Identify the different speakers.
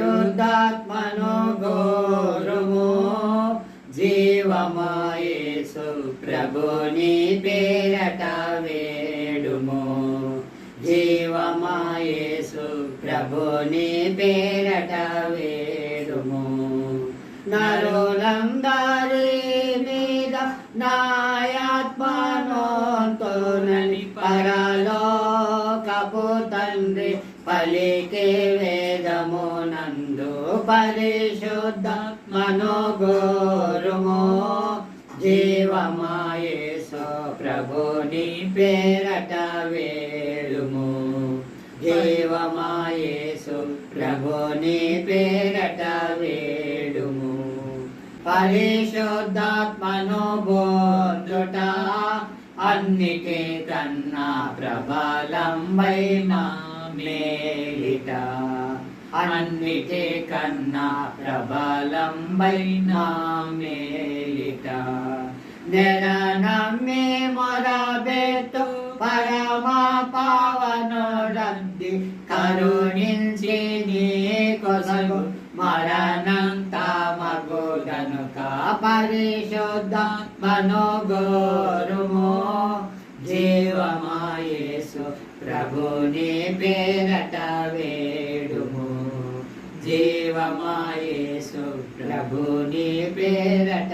Speaker 1: పరిశుద్ధాత్మను గోరుము జీవమా యేసు ప్రభుని పేరట వేడుము జీవమా యేసు ప్రభుని పేరట వేడుము నరులందరి మీద నాయాత్మనోతోనని పరలోకపు తండ్రి పలికే వేదము నందు పరిశుద్ధాత్మను గోరుము జీవమా యేసు ప్రభుని పేరట వేడుము జీవమా యేసు ప్రభుని పేరట వేడుము పరిశుద్ధాత్మను బోధుట అన్నిటి కన్నా ప్రబలంబైన మేలిట అన్నిటి కన్నా ప్రబలంబైన మేలిట నెరనమ్మి మొరబెత్తు పరమ పావనుడంది కరుణించి నీ కొసగు మరణంత మగుదనుక పరిశుద్ధాత్మను గోరుము జీవమా యేసు ప్రభుని పేరట వేడుము జీవమా యేసు ప్రభుని పేరట